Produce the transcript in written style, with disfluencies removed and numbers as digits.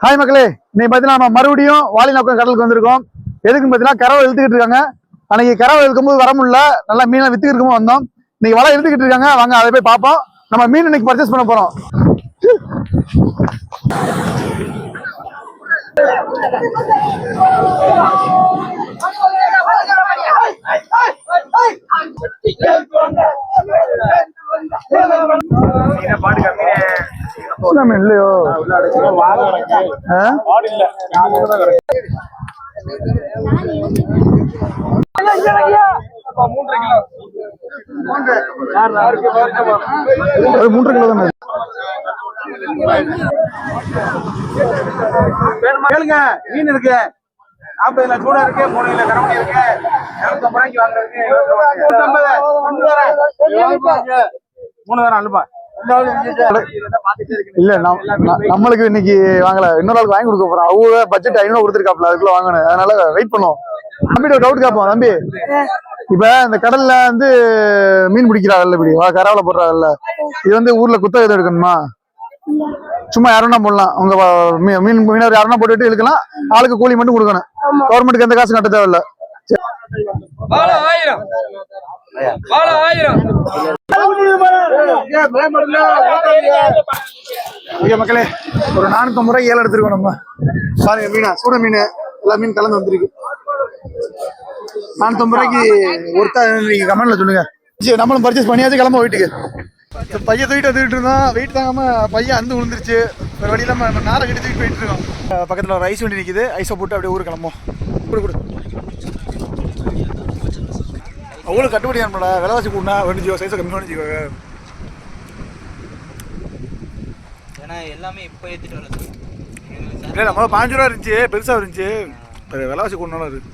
Hi மக்களே, இன்னைக்கு பார்த்தீங்கன்னா நம்ம மறுபடியும் வாலிநோக்கம் கடலுக்கு வந்திருக்கோம். எதுக்குன்னு பார்த்தீங்கன்னா கரவை இழுத்துக்கிட்டு இருக்காங்க. அன்னைக்கு கரவை இழுக்கும்போது வர முடியல, நல்லா மீனை வித்துக்கிட்டு இருக்கும்போது வந்தோம். இன்னைக்கு வலை இழுத்துக்கிட்டு இருக்காங்க, வாங்க அதை போய் பார்ப்போம். நம்ம மீன் இன்னைக்கு பர்ச்சேஸ் பண்ண போறோம். இல்லையோ ஒரு 3 கிலோ தானே கேளுங்க. மீன் இருக்கு 40 சூடா இருக்கு, 3 கிலோ கரமணி இருக்கு, 250 ரூபாய்க்கு வாங்குறதுக்கு 3 தரம் அனுப்பா. இல்ல நம்மளுக்கு இன்னைக்கு வாங்கல, இன்னொரு ஆளுக்கு வாங்கி கொடுக்க போறோம். அவங்க பட்ஜெட் 500 கொடுத்துருக்காப்ல, அதுக்குள்ள வாங்கணும். அதனால வெயிட் பண்ணுவோம். தம்பி ஒரு டவுட் கேட்போம். தம்பி, இப்ப இந்த கடல்ல வந்து மீன் பிடிக்கிறாங்கல்ல, இப்படி கராவல போடுறாங்கல்ல, இது வந்து ஊர்ல குத்தகை எதுவும் எடுக்கணுமா? சும்மா யாருன்னா போடலாம், உங்க மீனவர் யாருன்னா போட்டுட்டு இழுக்கலாம், ஆளுக்கு கூலி மட்டும் கொடுக்கணும். கவர்மெண்ட்டுக்கு எந்த காசு கட்ட தேவையில்ல. மக்களே, ஒரு 450 ரூபாய் ஏழை எடுத்துருக்கோம். நம்ம பாருங்க, மீனா சூட மீன், எல்லா மீன் கலந்து வந்திருக்கு. 450 ரூபாய்க்கு ஒருத்தா நீங்க கமெண்ட்ல சொல்லுங்க. நம்மளும் பர்ச்சேஸ் பண்ணியாச்சு, கிளம்ப வீட்டுக்கு. பையன் தூக்கிட்டு வந்துட்டு இருந்தோம், வெயிட் தாங்காம பையன் அந்து விழுந்துருச்சு. ஒரு வழி இல்லாம நம்ம நாரை கட்டி தூக்கிட்டு போயிட்டு இருக்கோம். பக்கத்துல ஒரு ஐஸ் வண்டி நிக்குது, ஐஸை போட்டு அப்படியே ஊருக்கு கிளம்போம். கொடு அவ்வளவு கட்டுப்படி ஆனடா, விலைவாசி கூடனா வேண்டியோ சைஸை கம்மி பண்ணிக்கோ. ஏன்னா எல்லாமே இப்போ ஏற்றிட்டு வரது இல்லை, நம்ம 5 ரூபா இருந்துச்சு, பெருசாக இருந்துச்சு. விலைவாசி கூடனாலும் இருக்கு.